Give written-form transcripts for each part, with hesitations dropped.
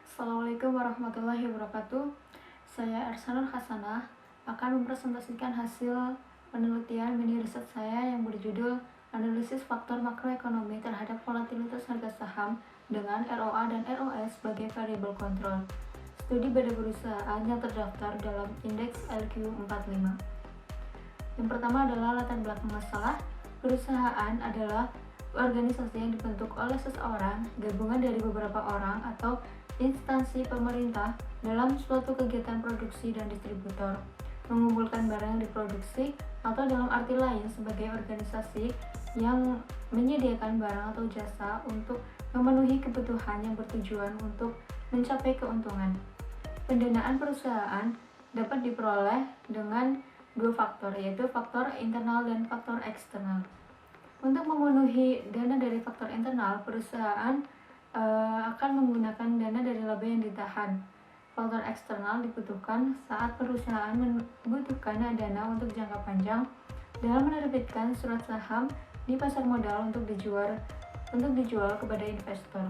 Assalamualaikum warahmatullahi wabarakatuh. Saya Ersanur Hasanah akan mempresentasikan hasil penelitian mini riset saya yang berjudul Analisis Faktor Makroekonomi terhadap Volatilitas Harga Saham dengan ROA dan ROS sebagai variabel kontrol. Studi pada perusahaan yang terdaftar dalam indeks LQ45. Yang pertama adalah latar belakang masalah. Perusahaan adalah organisasi yang dibentuk oleh seseorang, gabungan dari beberapa orang atau instansi pemerintah dalam suatu kegiatan produksi dan distributor, mengumpulkan barang yang diproduksi, atau dalam arti lain sebagai organisasi yang menyediakan barang atau jasa untuk memenuhi kebutuhan yang bertujuan untuk mencapai keuntungan. Pendanaan perusahaan dapat diperoleh dengan dua faktor, yaitu faktor internal dan faktor eksternal. Untuk memenuhi dana dari faktor internal, perusahaan akan menggunakan dana dari laba yang ditahan. Faktor eksternal dibutuhkan saat perusahaan membutuhkan dana untuk jangka panjang dalam menerbitkan surat saham di pasar modal untuk dijual kepada investor.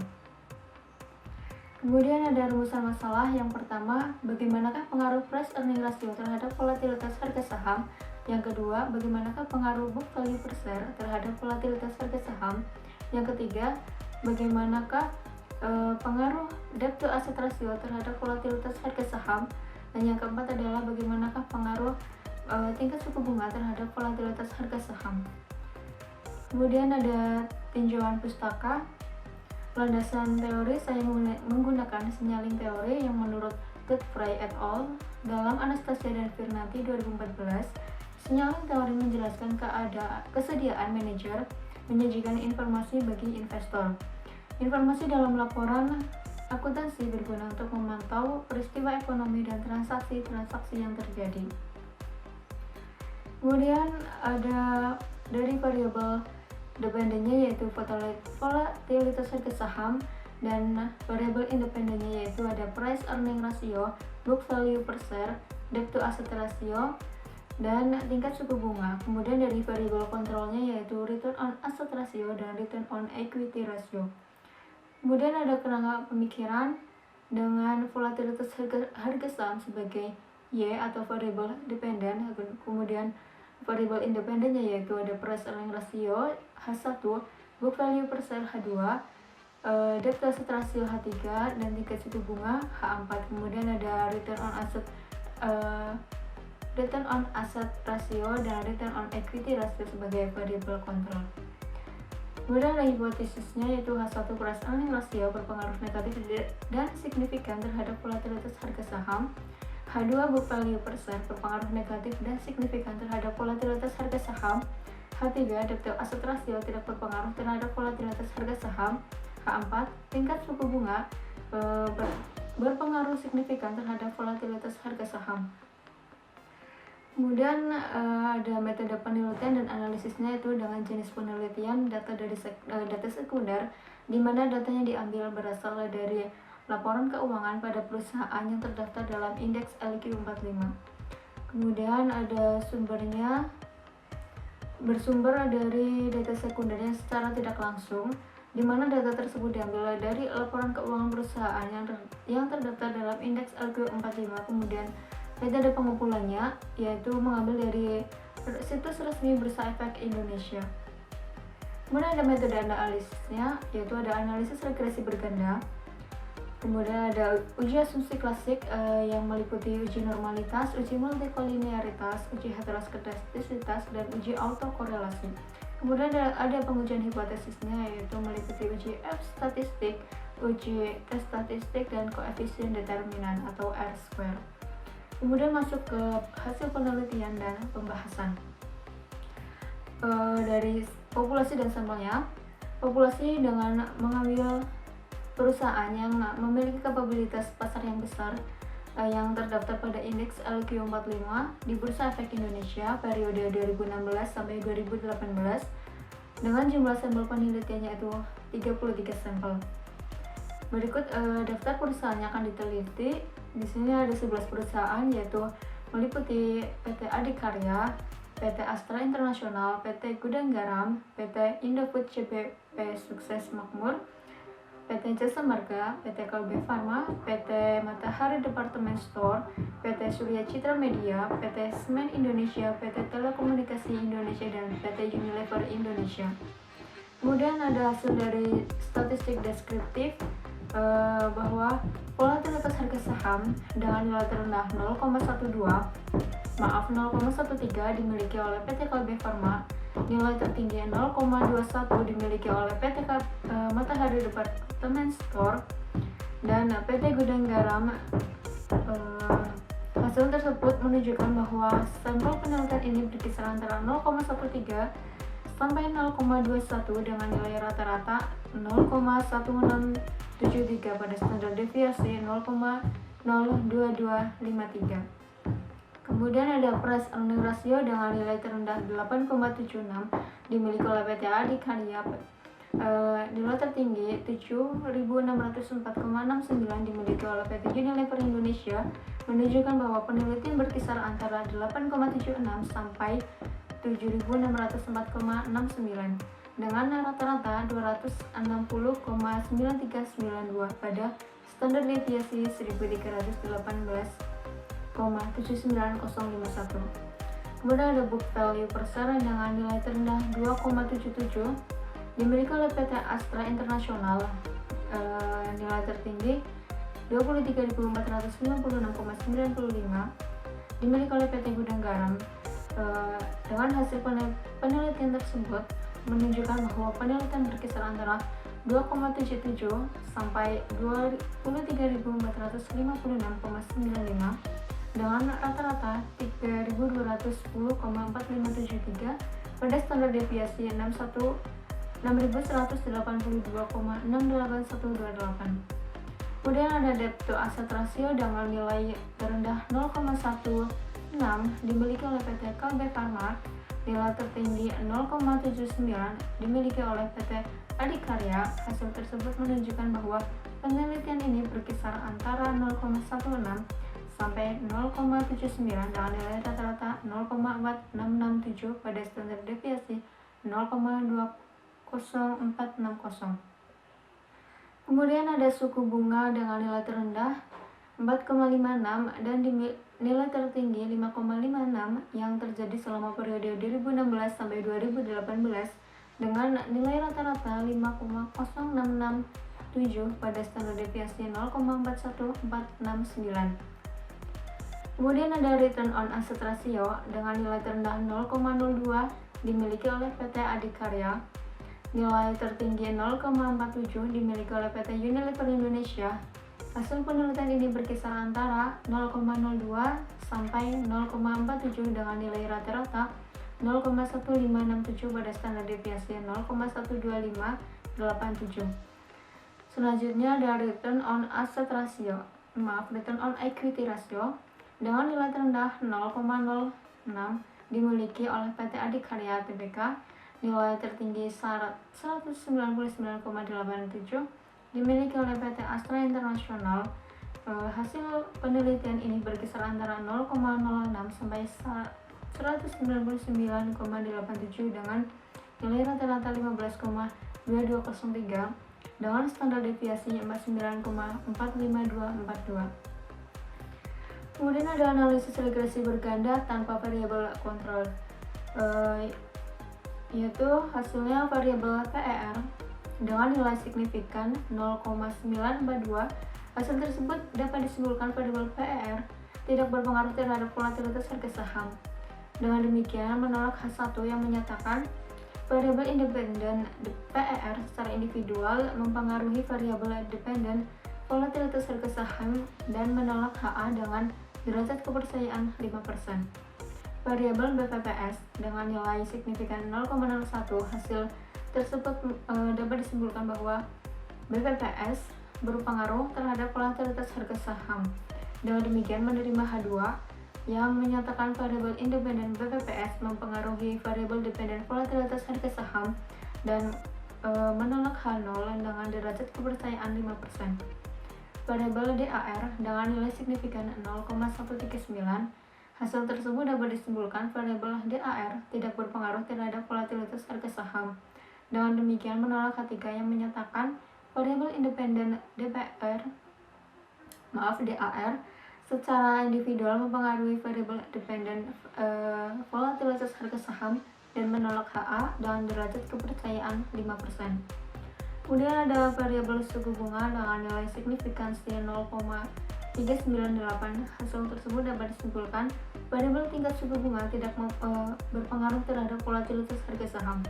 Kemudian ada rumusan masalah. Yang pertama, bagaimanakah pengaruh price earning ratio terhadap volatilitas harga saham? Yang kedua, bagaimanakah pengaruh book value per share terhadap volatilitas harga saham? Yang ketiga, bagaimanakah pengaruh debt to asset ratio terhadap volatilitas harga saham? Dan yang keempat adalah bagaimanakah pengaruh tingkat suku bunga terhadap volatilitas harga saham? Kemudian ada tinjauan pustaka. Landasan teori saya menggunakan signaling teori yang menurut Godfrey et al. Dalam Anastasia dan Fernanti 2014. Signaling teori menjelaskan kesediaan manajer menyajikan informasi bagi investor. Informasi dalam laporan akuntansi berguna untuk memantau peristiwa ekonomi dan transaksi-transaksi yang terjadi. Kemudian ada dari variabel dependennya yaitu volatilitas harga saham, dan variabel independennya yaitu ada price earning ratio, book value per share, debt to asset ratio, dan tingkat suku bunga. Kemudian dari variabel kontrolnya yaitu return on asset ratio dan return on equity ratio. Kemudian ada kerangka pemikiran dengan volatilitas harga saham sebagai Y atau variabel dependen. Kemudian variabel independennya yaitu ada price earning ratio H1, book value per share H2, debt to asset ratio H3, dan tingkat suku bunga H4. Kemudian ada return on asset ratio dan return on equity ratio sebagai variabel kontrol. Kemudian ada hipotesisnya yaitu H1 price earning ratio berpengaruh negatif dan signifikan terhadap volatilitas harga saham. H2 book value per share berpengaruh negatif dan signifikan terhadap volatilitas harga saham. H3 debt to asset ratio tidak berpengaruh terhadap volatilitas harga saham. H4 tingkat suku bunga berpengaruh signifikan terhadap volatilitas harga saham. Kemudian ada metode penelitian dan analisisnya yaitu dengan jenis penelitian data dari data sekunder, di mana datanya diambil berasal dari laporan keuangan pada perusahaan yang terdaftar dalam indeks LQ45. Kemudian ada sumbernya bersumber dari data sekunder yang secara tidak langsung, di mana data tersebut diambil dari laporan keuangan perusahaan yang terdaftar dalam indeks LQ45. Kemudian metode pengumpulannya yaitu mengambil dari situs resmi Bursa Efek Indonesia. Kemudian ada metode analisisnya yaitu ada analisis regresi berganda. Kemudian ada uji asumsi klasik yang meliputi uji normalitas, uji multikolinearitas, uji heteroskedastisitas, dan uji autokorelasi. Kemudian ada pengujian hipotesisnya yaitu meliputi uji F statistik, uji T statistik, dan koefisien determinan atau R-square. Kemudian masuk ke hasil penelitian dan pembahasan. Dari populasi dan sampelnya, populasi dengan mengambil perusahaan yang memiliki kapabilitas pasar yang besar yang terdaftar pada indeks LQ45 di Bursa Efek Indonesia periode 2016 sampai 2018 dengan jumlah sampel penelitiannya itu 33 sampel. Berikut daftar perusahaan yang akan diteliti. Di sini ada 11 perusahaan yaitu meliputi PT Adikarya, PT Astra Internasional, PT Gudang Garam, PT Indofood CPP Sukses Makmur, PT Jasa Marga, PT Kalbe Farma, PT Matahari Department Store, PT Surya Citra Media, PT Semen Indonesia, PT Telekomunikasi Indonesia, dan PT Unilever Indonesia. Kemudian ada hasil dari statistik deskriptif bahwa volatilitas harga saham dengan nilai terendah 0,13 dimiliki oleh PT Kalbe Farma, nilai tertinggi 0,21 dimiliki oleh PT Matahari Department Store, dan PT Gudang Garam. Hasil tersebut menunjukkan bahwa sampel penelitian ini berkisar antara 0,13 sampai 0,21 dengan nilai rata-rata 0,1673 pada standar deviasi 0,02253. Kemudian ada price earning ratio dengan nilai terendah 8,76 dimiliki oleh PT Adikarya. Nilai tertinggi 7.604,69 dimiliki oleh PT Unilever Indonesia, menunjukkan bahwa penelitian berkisar antara 8,76 sampai 7.604,69 dengan rata-rata 260,9392 pada standar deviasi 1318,79051. Kemudian ada book value per share dengan nilai terendah 2,77 dimiliki oleh PT Astra International, nilai tertinggi 23.456,95 dimiliki oleh PT Gudang Garam. Dengan hasil penelitian tersebut menunjukkan bahwa penelitian berkisar antara 2,77 sampai 23.456,95 dengan rata-rata 3.210,4573 pada standar deviasi 6.182,6818. Kemudian ada debt to asset ratio dengan nilai terendah 0,16 dimiliki oleh PT Kalbe Farma, nilai tertinggi 0,79 dimiliki oleh PT Adikarya. Hasil tersebut menunjukkan bahwa penelitian ini berkisar antara 0,16 sampai 0,79 dengan nilai rata-rata 0,4667 pada standar deviasi 0,20460. Kemudian ada suku bunga dengan nilai terendah 4,56 dan nilai tertinggi 5,56 yang terjadi selama periode 2016 sampai 2018 dengan nilai rata-rata 5,0667 pada standar deviasi 0,41469. Kemudian ada return on asset ratio dengan nilai terendah 0,02 dimiliki oleh PT Adikarya, nilai tertinggi 0,47 dimiliki oleh PT Unilever Indonesia. Hasil penelitian ini berkisar antara 0,02 sampai 0,47 dengan nilai rata-rata 0,1567 pada standar deviasi 0,12587. Selanjutnya ada return on equity ratio dengan nilai terendah 0,06 dimiliki oleh PT Adikarya Tbk, nilai tertinggi 199,87 dimiliki oleh PT Astra International. Hasil penelitian ini berkisar antara 0,06 sampai 199,87 dengan nilai rata-rata 15,2203 dengan standar deviasi 49,45242. Kemudian ada analisis regresi berganda tanpa variabel kontrol, yaitu hasilnya variabel PER dengan nilai signifikan 0,942. Hasil tersebut dapat disimpulkan variabel PER tidak berpengaruh terhadap volatilitas harga saham. Dengan demikian menolak H1 yang menyatakan variabel independen PER secara individual mempengaruhi variabel dependen volatilitas harga saham dan menolak HA dengan derajat kepercayaan 5%. Variabel BVPS dengan nilai signifikan 0,01. Hasil tersebut dapat disimpulkan bahwa BVPS berpengaruh terhadap volatilitas harga saham. Dengan demikian menerima H2 yang menyatakan variabel independen BVPS mempengaruhi variabel dependen volatilitas harga saham dan menolak H0 dengan derajat kepercayaan 5%. Variabel DAR dengan nilai signifikan 0,139. Hasil tersebut dapat disimpulkan variabel DAR tidak berpengaruh terhadap volatilitas harga saham. Dengan demikian menolak H3 yang menyatakan variabel independen DAR secara individual mempengaruhi variabel dependen volatilitas harga saham dan menolak HA dengan derajat kepercayaan 5%. Kemudian ada variabel suku bunga dengan nilai signifikansi 0,398. Hasil tersebut dapat disimpulkan variabel tingkat suku bunga tidak berpengaruh terhadap volatilitas harga saham.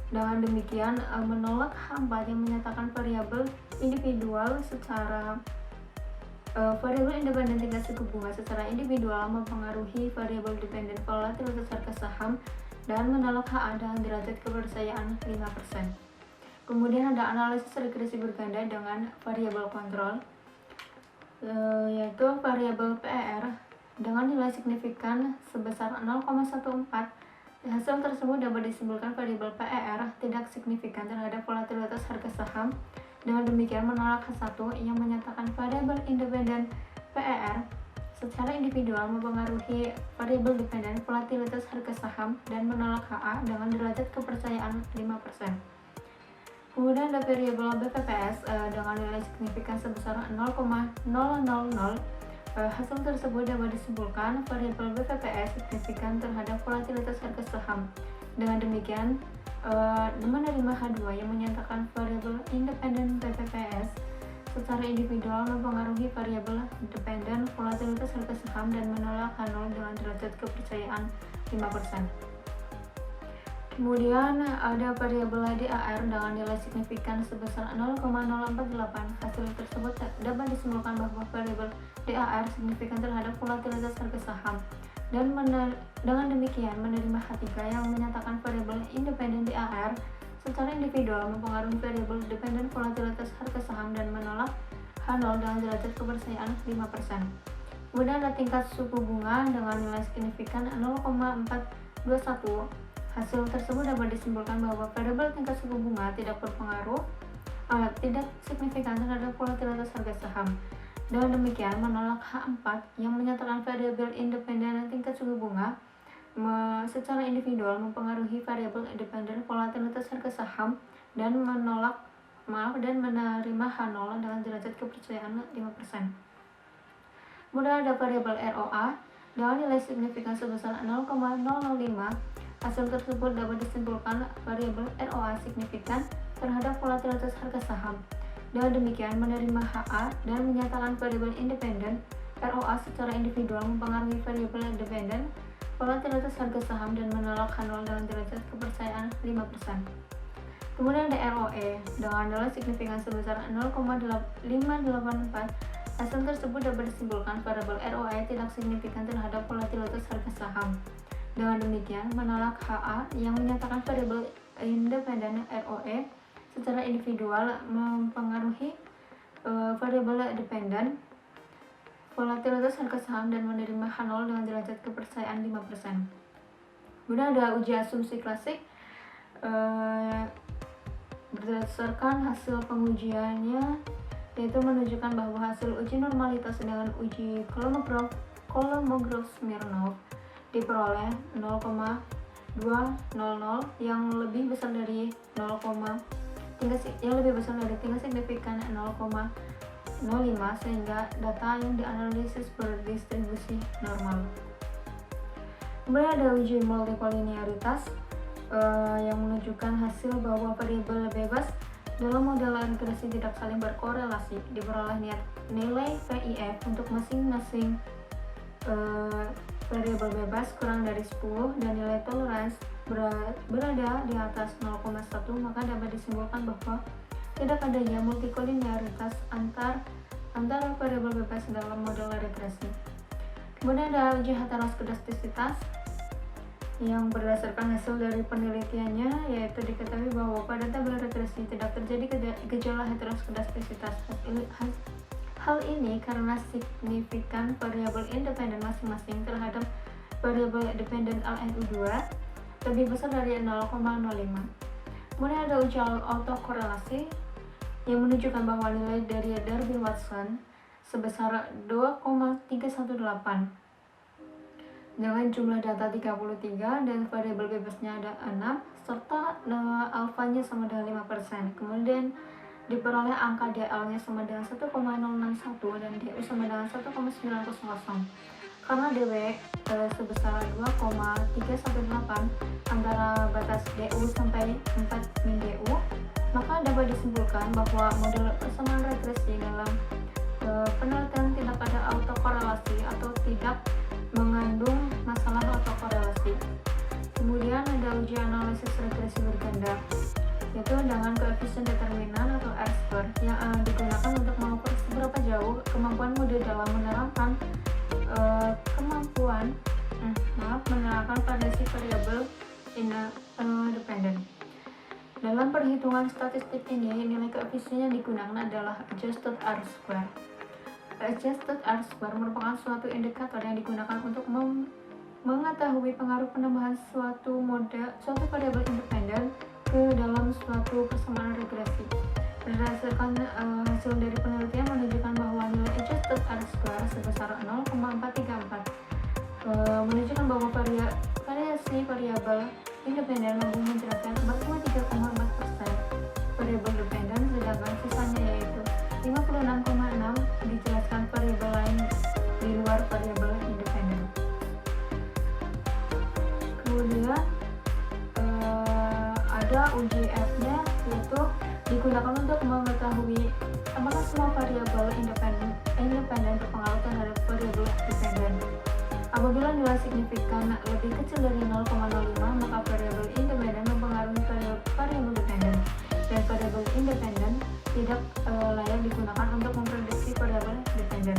Dengan demikian, menolak H4 yang menyatakan variabel individual secara variabel independen tingkat suku bunga secara individual mempengaruhi variabel dependen volatilitas harga saham dan menolak HA dengan derajat kepercayaan 5%. Kemudian ada analisis regresi berganda dengan variabel kontrol, yaitu variabel PER dengan nilai signifikan sebesar 0,14. Hasil tersebut dapat disimpulkan variabel PER tidak signifikan terhadap volatilitas harga saham. Dengan demikian menolak H1 yang menyatakan variabel independen PER secara individual mempengaruhi variabel dependen volatilitas harga saham dan menolak HA dengan derajat kepercayaan 5%. Kemudian ada variabel BPPS dengan nilai signifikan sebesar 0,000. Hasil tersebut dapat disimpulkan variabel BPPS signifikan terhadap volatilitas harga saham. Dengan demikian, menerima H2 yang menyatakan variabel independen BPPS secara individual mempengaruhi variabel dependen volatilitas harga saham dan menolak H0 dengan derajat kepercayaan 5%. Kemudian ada variabel DAR dengan nilai signifikan sebesar 0,048. Hasil tersebut dapat disimpulkan bahwa variabel DAR signifikan terhadap volatilitas harga saham dan dengan demikian menerima H3 yang menyatakan variabel independen DAR secara individual mempengaruhi variabel dependen volatilitas harga saham dan menolak H0 dengan derajat kepercayaan 5%. Kemudian ada tingkat suku bunga dengan nilai signifikan 0,421. Hasil tersebut dapat disimpulkan bahwa variabel tingkat suku bunga tidak signifikan terhadap volatilitas harga saham. Dengan demikian menolak H4 yang menyatakan variabel independen tingkat suku bunga secara individual mempengaruhi variabel independen volatilitas harga saham dan menerima H0 dengan derajat kepercayaan 5%. Kemudian ada variabel ROA dengan nilai signifikan sebesar 0,005. Hasil tersebut dapat disimpulkan variabel ROA signifikan terhadap volatilitas harga saham. Dengan demikian menerima HA dan menyatakan variabel independen ROA secara individual mempengaruhi variabel dependen volatilitas harga saham dan menolak H0 dengan derajat kepercayaan 5%. Kemudian ada ROE dengan nilai signifikan sebesar 0,584. Hasil tersebut dapat disimpulkan variabel ROE tidak signifikan terhadap volatilitas harga saham. Dengan demikian menolak HA yang menyatakan variabel independen ROE secara individual mempengaruhi variabel dependen volatilitas harga saham dan menerima H0 dengan derajat kepercayaan 5%. Kemudian ada uji asumsi klasik. Berdasarkan hasil pengujiannya, yaitu menunjukkan bahwa hasil uji normalitas dengan uji Kolmogorov-Smirnov diperoleh 0,200 yang lebih besar dari tingkat signifikan 0,05 sehingga data yang dianalisis berdistribusi normal. Kemudian ada uji multikolinearitas yang menunjukkan hasil bahwa variabel bebas dalam model regresi tidak saling berkorelasi. Diperoleh nilai VIF untuk masing-masing variabel bebas kurang dari 10 dan nilai toleransi berada di atas 0,1, maka dapat disimpulkan bahwa tidak adanya multikolinearitas antara variabel bebas dalam model regresi. Kemudian ada uji heteroskedastisitas yang berdasarkan hasil dari penelitiannya, yaitu diketahui bahwa pada tabel regresi tidak terjadi gejala heteroskedastisitas. Hal ini karena signifikan variabel independen masing-masing terhadap variabel dependen LNU2 lebih besar dari 0,05. Kemudian ada uji autokorelasi yang menunjukkan bahwa nilai dari Darby-Watson sebesar 2,318 dengan jumlah data 33 dan variabel bebasnya ada 6 serta alfanya sama dengan 5%. Kemudian diperoleh angka DL-nya sama dengan 1,061 dan DU sama dengan 1,900. Karena DW sebesar 2,3 sampai 8 antara batas DU sampai 4 min DU, maka dapat disimpulkan bahwa model persamaan regresi dalam penelitian tidak ada autokorelasi atau tidak mengandung masalah autokorelasi. Kemudian ada uji analisis regresi berganda, yaitu dengan koefisien determinan atau R-square yang digunakan untuk mengukur seberapa jauh kemampuan model dalam menerapkan menerapkan variasi variabel independen. Dalam perhitungan statistik ini, nilai koefisien yang digunakan adalah adjusted R-square. Adjusted R-square merupakan suatu indikator yang digunakan untuk mengetahui pengaruh penambahan suatu variabel independen ke dalam suatu persamaan regresi. Berdasarkan hasil dari penelitian menunjukkan bahwa nilai adjusted R-square sebesar 0,434 menunjukkan bahwa variasi variabel independen mampu menjelaskan 43,4% variabel dependen, sedangkan sisanya yaitu 56,6 dijelaskan variabel lain di luar variabel independen. Kemudian ada uji F-nya, yaitu digunakan untuk mengetahui apakah semua variabel independen berpengaruh terhadap variabel dependen. Apabila nilai signifikan lebih kecil dari 0,05, maka variabel independen mempengaruhi variabel dependen, dan variabel independen tidak layak digunakan untuk memprediksi variabel dependen.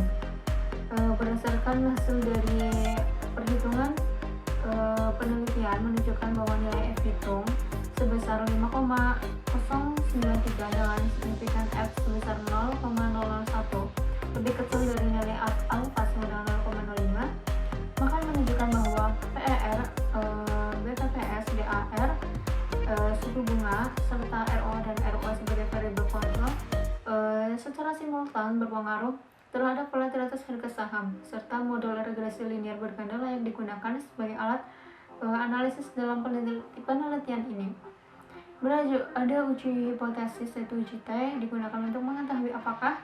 Berdasarkan hasil dari perhitungan penelitian menunjukkan bahwa nilai F hitung sebesar 5,093 dengan signifikan F sebesar 0,001 lebih kecil dari nilai alfa sama dengan 0,05, maka menunjukkan bahwa PER, BPPS, DAR, suku bunga, serta RO dan ROA sebagai variabel kontrol secara simultan berpengaruh terhadap volatilitas harga saham, serta model regresi linear berganda layak digunakan sebagai alat analisis dalam penelitian ini. Ada uji hipotesis, yaitu uji T, digunakan untuk mengetahui apakah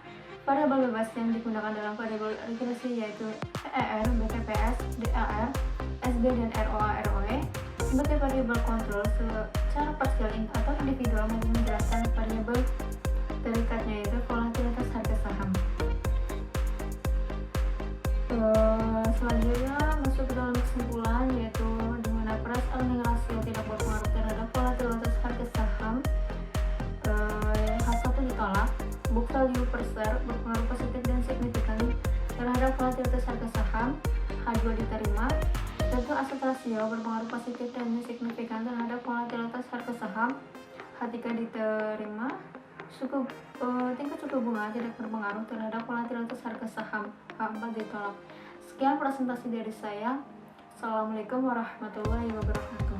variabel bebas yang digunakan dalam variabel regresi yaitu PER, BPPS, DAR, SB, dan ROA, ROE sebagai variabel kontrol secara parsial atau individual mampu menjelaskan variabel terikatnya yaitu volatilitas harga saham. Selanjutnya masuk ke dalam kesimpulan, yaitu di mana price earning ratio tidak berpengaruh terhadap volatilitas harga saham. H1 ditolak. Book value per share berpengaruh positif dan signifikan terhadap volatilitas harga saham. H2 diterima. Tentu aset rasio berpengaruh positif dan signifikan terhadap volatilitas harga saham. H3 diterima. Tingkat suku bunga tidak berpengaruh terhadap volatilitas harga saham. H4 ditolak. Sekian presentasi dari saya. Assalamualaikum warahmatullahi wabarakatuh.